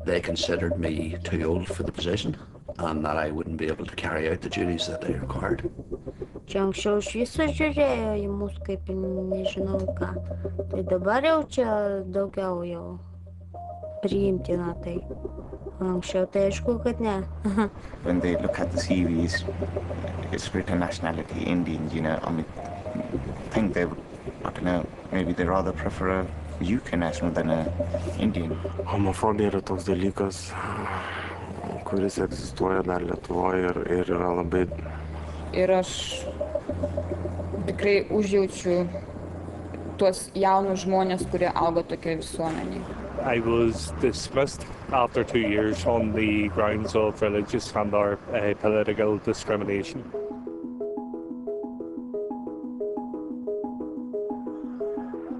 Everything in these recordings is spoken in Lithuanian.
They considered me too old for the position and that I wouldn't be able to carry out the duties that they required. Čia anksčiau iš viso žiūrėjo į mus kaip nežinau ką. Tai dabar jau čia daugiau jau priimtina tai. Anksčiau tai aišku, kad ne. When they look at the CVs, it's written nationality Indian, you know, I mean, I think they would, I don't know, maybe they rather prefer a UK national than a Indian. Homofobija yra toks dalykas, kuris egzistuoja dar Lietuvoje ir yra labai. Ir aš tikrai užjaučiu tuos jaunus žmonės, kurie auga tokioje visuomenėje. I was dismissed after 2 years on the grounds of religious and or political discrimination.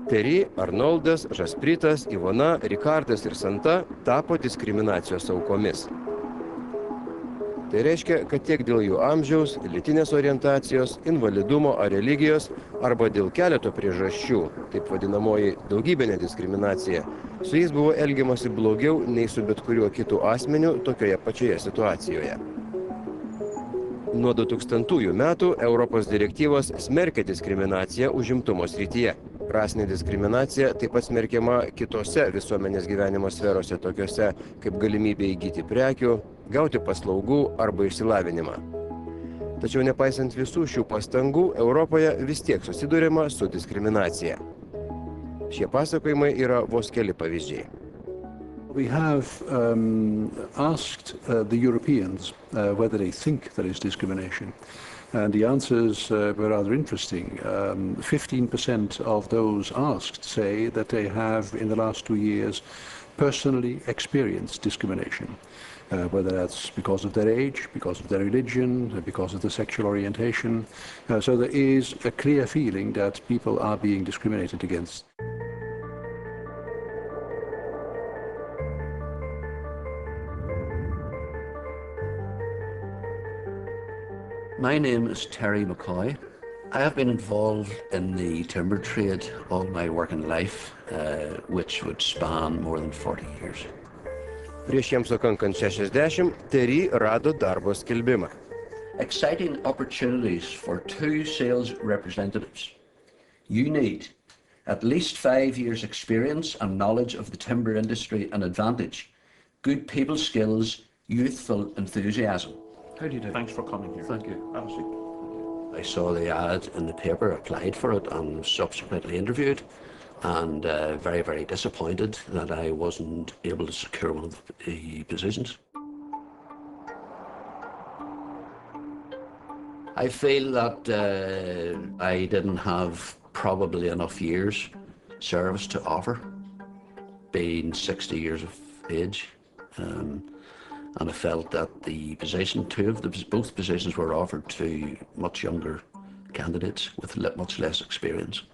Terry, Arnoldas, Žaspritas, Ivona, Rikardas ir Santa tapo diskriminacijos aukomis. Tai reiškia, kad tiek dėl jų amžiaus, lytinės orientacijos, invalidumo ar religijos, arba dėl keleto priežasčių, taip vadinamoji daugybinė diskriminacija, su jais buvo elgiamasi blogiau nei su bet kuriuo kitu asmeniu tokioje pačioje situacijoje. Nuo 2000 metų Europos direktyvos smerkia diskriminaciją užimtumo srityje. Rasinė diskriminacija taip pat smerkiama kitose visuomenės gyvenimo sferose, tokiose kaip galimybė įgyti prekių, gauti paslaugų arba išsilavinimą. Tačiau nepaisant visų šių pastangų, Europoje vis tiek susiduriama su diskriminacija. Šie pasakojimai yra vos keli pavyzdžiai. We have asked the Europeans whether they think there is discrimination. And the answers were rather interesting. 15% of those asked say that they have, in the last 2 years, personally experienced discrimination. Whether that's because of their age, because of their religion, because of their sexual orientation. So there is a clear feeling that people are being discriminated against. My name is Terry McCoy. I have been involved in the timber trade all my working life, which would span more than 40 years. Prieš jiems sukankant 60, Terry rado darbo skelbimą. Exciting opportunities for 2 sales representatives. You need at least 5 years experience and knowledge of the timber industry and advantage, good people skills, youthful enthusiasm. How do you do? Thanks for coming here. Thank you. Have a seat. I saw the ad in the paper, applied for it and subsequently interviewed, and very, very disappointed that I wasn't able to secure one of the positions. I feel that I didn't have probably enough years service to offer, being 60 years of age. And I felt that the position, both positions were offered to much younger candidates with much less experience.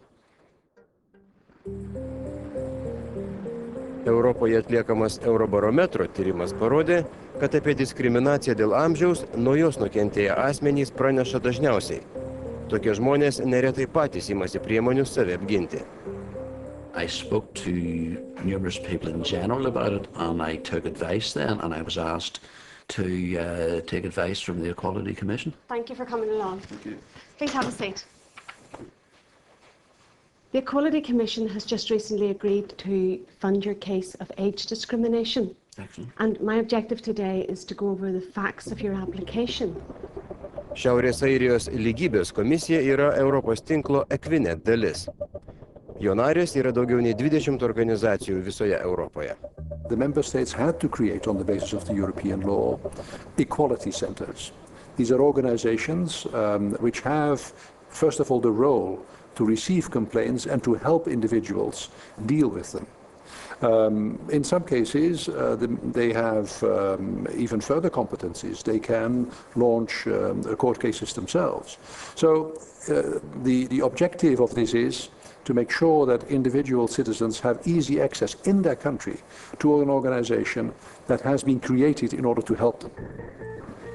Europoje atliekamas Eurobarometro tyrimas parodė, kad apie diskriminaciją dėl amžiaus nuo jos nukentėję asmenys praneša dažniausiai. Tokie žmonės neretai patys imasi priemonių save apginti. I spoke to numerous people in general about it, and I took advice then, and I was asked to take advice from the Equality Commission. Thank you for coming along. Thank you. Please have a seat. The Equality Commission has just recently agreed to fund your case of age discrimination. Excellent. And my objective today is to go over the facts of your application. Šiaurės Airijos lygybės komisija yra Europos tinklo Equinet dalis. Jo narės yra daugiau nei 20 organizacijų visoje Europoje. The member states had to create, on the basis of the European law, equality centers. These are organizations which have, first of all, the role to receive complaints and to help individuals deal with them. In some cases, they have even further competencies. They can launch court cases themselves. So the objective of this is to make sure that individual citizens have easy access in their country to an organization that has been created in order to help them.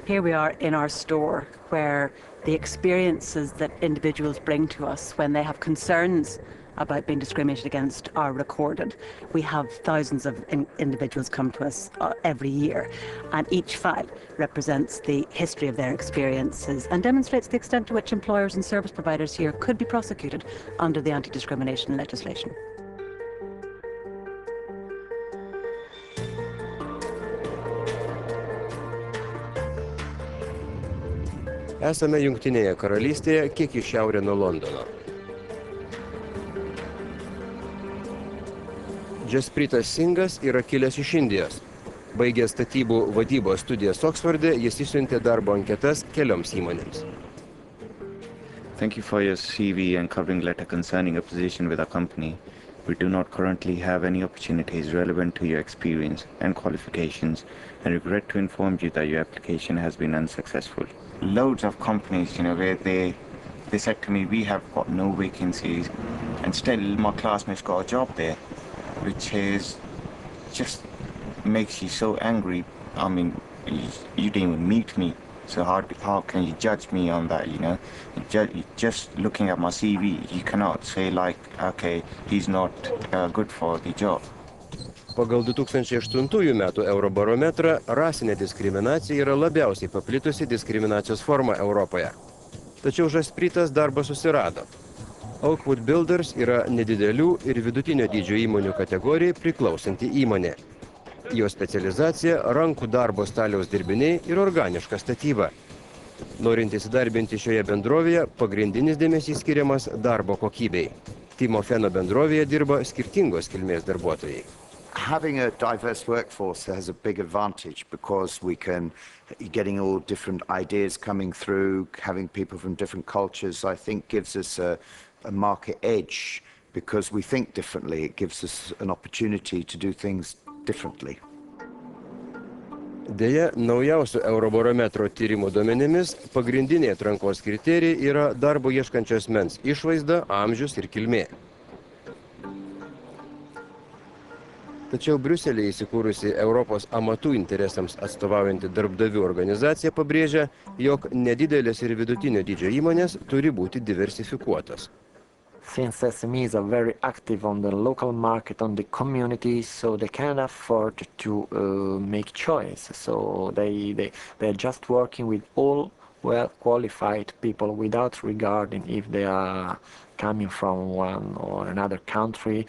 Here we are in our store, where the experiences that individuals bring to us when they have concerns about being discriminated against are recorded. We have thousands of individuals come to us every year, and each file represents the history of their experiences and demonstrates the extent to which employers and service providers here could be prosecuted under the anti-discrimination legislation. Esame Jungtinėje karalystėje, kiek į šiaurę nuo Londono. Jaspreetas Singhas yra kilęs iš Indijos. Baigęs statybų vadybos studijas Oksforde, jis išsiuntė darbo anketas kelioms įmonėms. Thank you for your CV and covering letter concerning a position with our company. We do not currently have any opportunities relevant to your experience and qualifications, and regret to inform you that your application has been unsuccessful. Loads of companies, where they said to me, we have got no vacancies, and still my classmates got a job there, which is just makes you so angry. I mean, you didn't even meet me, so how can you judge me on that, Just looking at my CV, you cannot say like, okay, he's not good for the job. Pagal 2008 metų Eurobarometrą rasinė diskriminacija yra labiausiai paplitusi diskriminacijos forma Europoje. Tačiau Jaspreetas darbą susirado. Oakwood Builders yra nedidelių ir vidutinio dydžio įmonių kategorijai priklausanti įmonė. Jo specializacija – rankų darbo staliaus dirbiniai ir organiška statyba. Norint įsidarbinti šioje bendrovėje, pagrindinis dėmesys skiriamas darbo kokybei. Timofeno bendrovėje dirba skirtingos kilmės darbuotojai. Having a diverse workforce has a big advantage because we can getting all different ideas coming through, having people from different cultures, I think gives us a market edge because we think differently. It gives us an opportunity to do things differently. Deja, naujausio Eurobarometro tyrimo duomenimis pagrindiniai atrankos kriterijai yra darbo ieškančio asmens išvaizda, amžius ir kilmė. Tačiau Briuselyje įsikūrusi Europos amatų interesams atstovaujanti darbdavių organizacija pabrėžia, jog nedidelės ir vidutinio dydžio įmonės turi būti diversifikuotos. Since SMEs are very active on the local market, on the community, so they can't afford to make choice. So they're just working with all well-qualified people without regarding if they are coming from one or another country,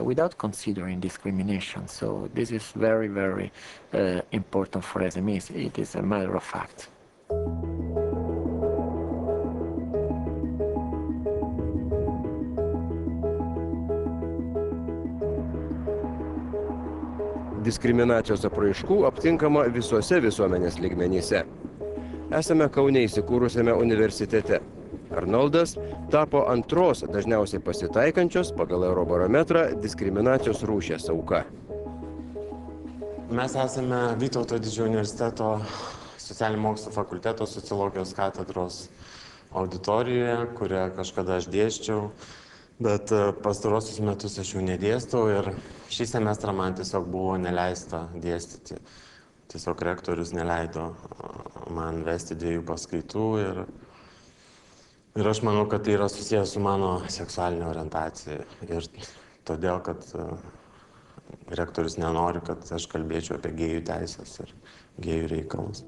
without considering discrimination. So this is very, very important for SMEs. It is a matter of fact. Diskriminacijos apraiškų aptinkama visuose visuomenės lygmenyse. Esame Kaune įsikūrusiame universitete. Arnoldas tapo antros dažniausiai pasitaikančios pagal Eurobarometrą diskriminacijos rūšies auka. Mes esame Vytauto didžiojo universiteto socialinių mokslų fakulteto sociologijos katedros auditorijoje, kurią kažkada aš dėsčiau, bet pastarosius metus aš jau nedėstau ir šį semestrą man tiesiog buvo neleista dėstyti. Tiesiog rektorius neleido man vesti 2 paskaitų ir aš manau, kad tai yra susijęs su mano seksualinė orientacija ir todėl, kad rektorius nenori, kad aš kalbėčiau apie gėjų teisės ir gėjų reikalus.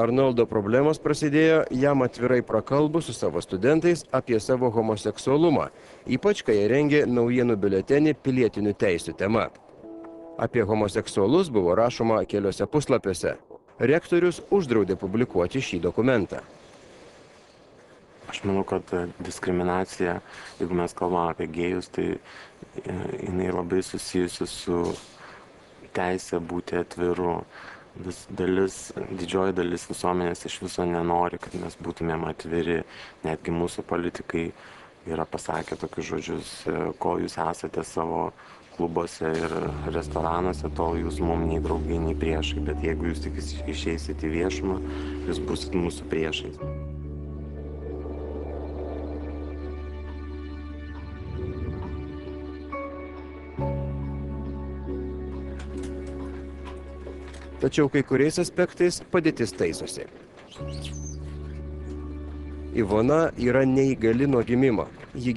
Arnoldo problemos prasidėjo jam atvirai prakalbus su savo studentais apie savo homoseksualumą, ypač kai jie rengė naujienų biuletenį pilietinių teisių tema. Apie homoseksualus buvo rašoma keliose puslapiuose. Rektorius uždraudė publikuoti šį dokumentą. Aš manau, kad diskriminacija, jeigu mes kalbame apie gėjus, tai jinai labai susijusi su teisė būti atviru. Didžioji dalis visuomenės iš viso nenori, kad mes būtumėm atviri. Netgi mūsų politikai yra pasakę tokius žodžius, kol jūs esate savo klubuose ir restoranuose, tol jūs mums nei draugai, nei priešai. Bet jeigu jūs tik išeisit į viešumą, jūs būsit mūsų priešais. Tačiau kai kuriais aspektais padėtis taisosi. Ivona yra neįgali nuo gimimo. Ji